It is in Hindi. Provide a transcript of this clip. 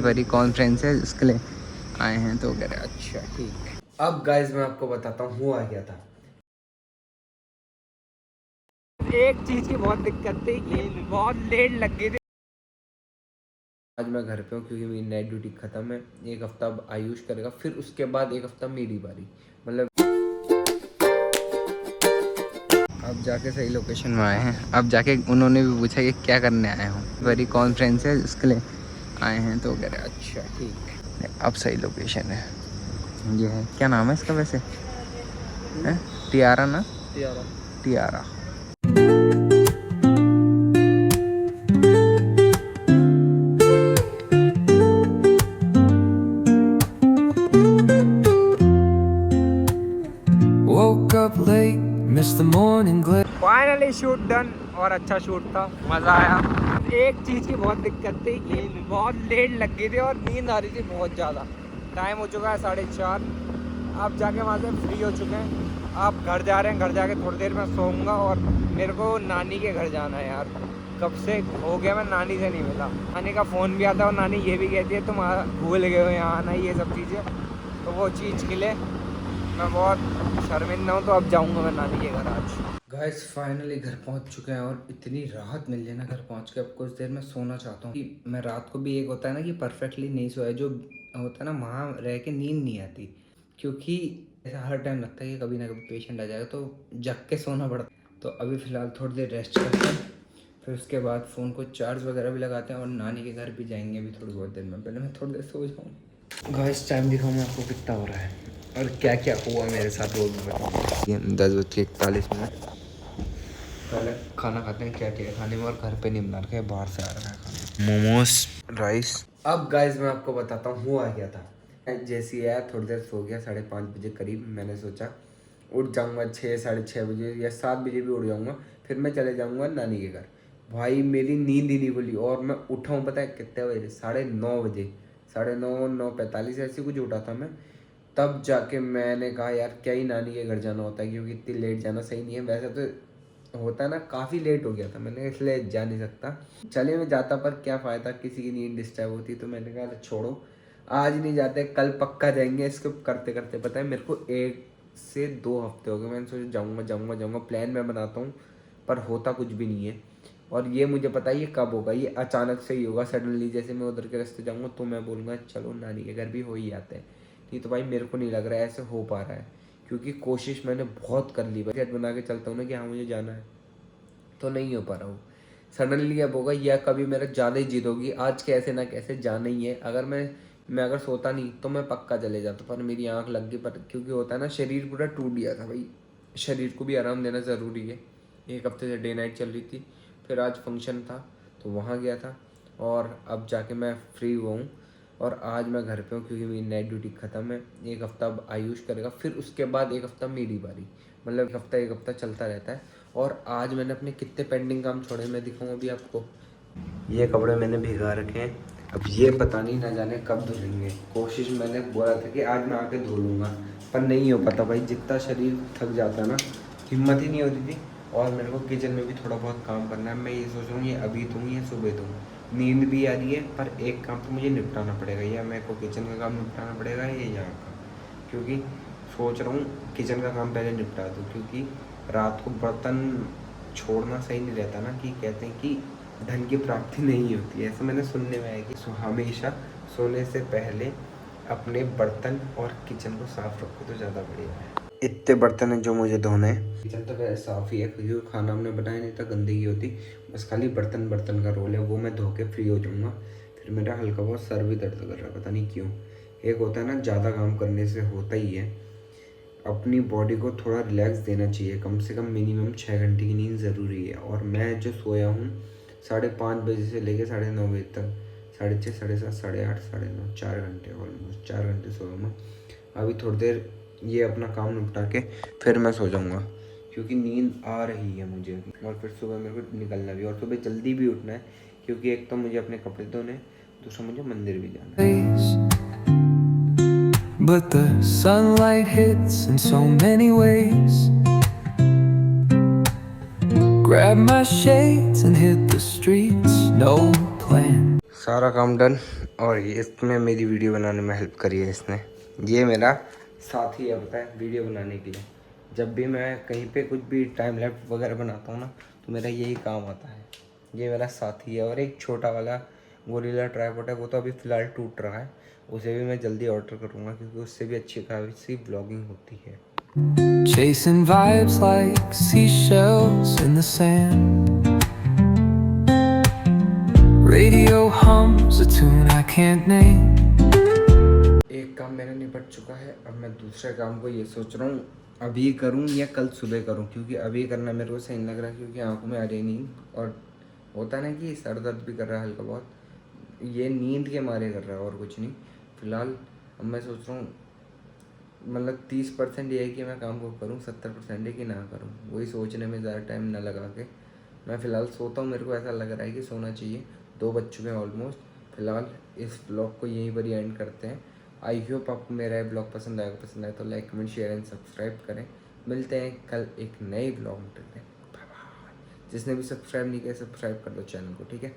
बड़ी कॉन्फ्रेंस है इसके लिए आए हैं तो कह रहे अच्छा ठीक है। अब गाइस मैं आपको बताता हूँ हुआ क्या था। एक चीज की बहुत दिक्कत थी कि बहुत लेट लग गई थी। आज मैं घर पे हूँ क्योंकि मेरी नाइट ड्यूटी खत्म है। एक हफ्ता अब आयुष करेगा, फिर उसके बाद एक हफ्ता मेरी बारी। मतलब अब जाके सही लोकेशन में आए हैं। अब जाके उन्होंने भी पूछा कि क्या करने आए हो। बड़ी कॉन्फ्रेंस है इसके लिए आए हैं तो कह रहे अच्छा ठीक है। अब सही लोकेशन है। ये है, क्या नाम है इसका वैसे? है टियारा ना? Tiara. Tiara. Woke up late, missed the morning glare. Finally shoot done और अच्छा शूट था, मज़ा आया। एक चीज़ की बहुत दिक्कत थी कि बहुत लेट लग गई थी और नींद आ रही थी बहुत ज़्यादा। टाइम हो चुका है 4:30। अब जाके वहाँ से फ्री हो चुके हैं। अब घर जा रहे हैं। घर जाके थोड़ी देर में सोऊंगा और मेरे को नानी के घर जाना है यार। कब से हो गया मैं नानी से नहीं मिला। नानी का फ़ोन भी आता है और नानी ये भी कहती है तुम भूल गए हो यहाँ आना, ये सब चीज़ें। तो वो चीज़ के लिए मैं बहुत शर्मिंदा हूँ। तो अब जाऊँगा मैं नानी के घर आज। गाइस फाइनली घर पहुंच चुके हैं और इतनी राहत मिल जाए ना घर पहुंच के। अब कुछ देर में सोना चाहता हूँ कि मैं रात को भी एक होता है ना कि परफेक्टली नहीं सोया, जो होता है ना वहाँ रह के नींद नहीं आती। क्योंकि ऐसा हर टाइम लगता है कि कभी ना कभी पेशेंट आ जाएगा तो जग के सोना पड़ता। तो अभी फ़िलहाल थोड़ी देर रेस्ट करते हैं, फिर उसके बाद फ़ोन को चार्ज वगैरह भी लगाते हैं और नानी के घर भी जाएंगे अभी थोड़ी बहुत देर में। पहले मैं थोड़ी देर सो जाऊँ। गाइस टाइम दिखाऊँ मैं आपको कितना हो रहा है और क्या क्या हुआ मेरे साथ वो भी बताऊँ। 10:41। पहले खाना खाते हैं, क्या क्या खाने में। और घर पे नहीं बना रखा है, बाहर से आ रहा है खाना, मोमोज, राइस। अब गाइस मैं आपको बताता हूँ हुआ क्या था। जैसे ही आया थोड़ी देर सो गया, 5:30 बजे करीब मैंने सोचा उठ जाऊँगा 6 साढ़े 6 बजे या 7 बजे भी उठ जाऊँगा, फिर मैं चले जाऊँगा नानी के घर। भाई मेरी नींद ही नहीं खुली और मैं उठा हूँ पता है कितने बजे? 9:30 बजे। 9:30 9:45 ऐसे कुछ उठा था मैं। तब जाके मैंने कहा यार क्या ही नानी के घर जाना होता है, क्योंकि इतनी लेट जाना सही नहीं है। वैसे तो होता है ना, काफ़ी लेट हो गया था मैंने, इसलिए जा नहीं सकता। चलिए मैं जाता, पर क्या फ़ायदा, किसी की नींद डिस्टर्ब होती। तो मैंने कहा छोड़ो आज नहीं जाते, कल पक्का जाएंगे। इसको करते करते पता है मेरे को 1 से 2 हफ्ते हो गए। मैंने सोचा जाऊँगा जाऊँगा जाऊँगा, प्लान मैं बनाता हूँ पर होता कुछ भी नहीं है। और ये मुझे पता है ये कब होगा, ये अचानक से ही होगा सडनली। जैसे मैं उधर के रास्ते जाऊँगा तो मैं बोलूँगा चलो नानी के घर भी हो ही आते हैं। नहीं तो भाई मेरे को नहीं लग रहा है ऐसे हो पा रहा है, क्योंकि कोशिश मैंने बहुत कर ली। बजट बना के चलता हूँ ना कि हाँ मुझे जाना है, तो नहीं हो पा रहा हूँ। सडनली अब होगा या कभी मेरा ज़्यादा ही जिद होगी, आज कैसे ना कैसे जाना ही है। अगर मैं अगर सोता नहीं तो मैं पक्का चले जाता, पर मेरी आंख लग गई। पर क्योंकि होता है ना, शरीर पूरा टूट गया था भाई, शरीर को भी आराम देना ज़रूरी है। 1 हफ्ते से डे नाइट चल रही थी, फिर आज फंक्शन था तो वहाँ गया था और अब जाके मैं फ्री हुआ हूँ। और आज मैं घर पे हूँ क्योंकि मेरी नाइट ड्यूटी ख़त्म है। एक हफ्ता अब आयुष करेगा, फिर उसके बाद एक हफ्ता मेरी बारी। मतलब एक हफ्ता चलता रहता है। और आज मैंने अपने कितने पेंडिंग काम छोड़े मैं दिखाऊँ अभी आपको। ये कपड़े मैंने भिगा रखे हैं, अब ये पता नहीं ना जाने कब धुलेंगे। कोशिश मैंने बोला था कि आज मैं आके धो लूँगा, पर नहीं हो पाता भाई। जितना शरीर थक जाता है ना, हिम्मत ही नहीं होती थी। और मेरे को किचन में भी थोड़ा बहुत काम करना है। मैं ये सोच रहा हूँ ये अभी दूँ या सुबह दूँ। नींद भी आ रही है, पर एक काम तो मुझे निपटाना पड़ेगा, या मेरे को किचन का काम निपटाना पड़ेगा या यहाँ का। क्योंकि सोच रहा हूँ किचन का काम पहले निपटा दूँ, क्योंकि रात को बर्तन छोड़ना सही नहीं रहता ना। कि कहते हैं कि धन की प्राप्ति नहीं होती है, ऐसा मैंने सुनने में आया कि हमेशा सोने से पहले अपने बर्तन और किचन को साफ़ रखो तो ज़्यादा बढ़िया है। इतने बर्तन हैं जो मुझे धोने हैं। किचन तो वैसे साफ़ ही है क्योंकि खाना हमने बनाया नहीं था, गंदगी होती। बस खाली बर्तन का रोल है, वो मैं धो के फ्री हो जाऊँगा। फिर मेरा हल्का बहुत सर भी दर्द कर रहा है, पता नहीं क्यों। एक होता है ना ज़्यादा काम करने से होता ही है। अपनी बॉडी को थोड़ा रिलैक्स देना चाहिए, कम से कम मिनिमम 6 घंटे की नींद ज़रूरी है। और मैं जो सोया हूँ 5:30 बजे से लेकर 9:30 बजे तक, 6:30 7:30 8:30 9:30 4 घंटे, ऑलमोस्ट 4 घंटे सोया मैं। अभी थोड़ी देर ये अपना काम निपटा के फिर मैं सो जाऊँगा, क्योंकि नींद आ रही है मुझे। और फिर सुबह मेरे को निकलना भी, और सुबह जल्दी भी उठना है, क्योंकि एक तो मुझे अपने कपड़े धोने, दूसरा मुझे मंदिर भी जाना है। But the sunlight hits in so many ways. Grab my shades and hit the streets, no plan. सारा काम डन और ये इसमें मेरी वीडियो बनाने में हेल्प करी है इसने। ये मेरा साथी है, पता है, वीडियो बनाने के लिए। जब भी मैं कहीं पे कुछ भी टाइम लैप्स वगैरह बनाता हूँ ना, तो मेरा यही काम आता है। ये मेरा साथी है। और एक छोटा वाला गोरिल्ला ट्राइपॉड है, वो तो अभी फ़िलहाल टूट रहा है, उसे भी मैं जल्दी ऑर्डर करूँगा क्योंकि उससे भी अच्छी खासी ब्लॉगिंग होती है। Chasing vibes like seashells in the sand. Radio hums a tune I can't name. एक काम मेरा निपट चुका है, अब मैं दूसरे काम को ये सोच रहा हूँ अभी करूँ या कल सुबह करूँ, क्योंकि अभी करना मेरे को सही नहीं लग रहा क्योंकि आंखों में आ रही नींद, और होता है ना कि सर दर्द भी कर रहा है हल्का बहुत, ये नींद के मारे कर रहा है और कुछ नहीं फ़िलहाल। अब मैं सोच रहा हूँ मतलब 30% ये है कि मैं काम को करूँ, 70% है कि ना करूँ। वही सोचने में ज़्यादा टाइम ना लगा के मैं फ़िलहाल सोता हूँ। मेरे को ऐसा लग रहा है कि सोना चाहिए। 2 बज चुके हैं ऑलमोस्ट। फ़िलहाल इस ब्लॉग को यहीं पर ही एंड करते हैं। आई होप आपको मेरा ये ब्लॉग पसंद आएगा। पसंद आए तो like comment share and subscribe करें। मिलते हैं कल एक नए ब्लॉग में। Bye bye. जिसने भी सब्सक्राइब नहीं किया सब्सक्राइब कर दो चैनल को, ठीक है।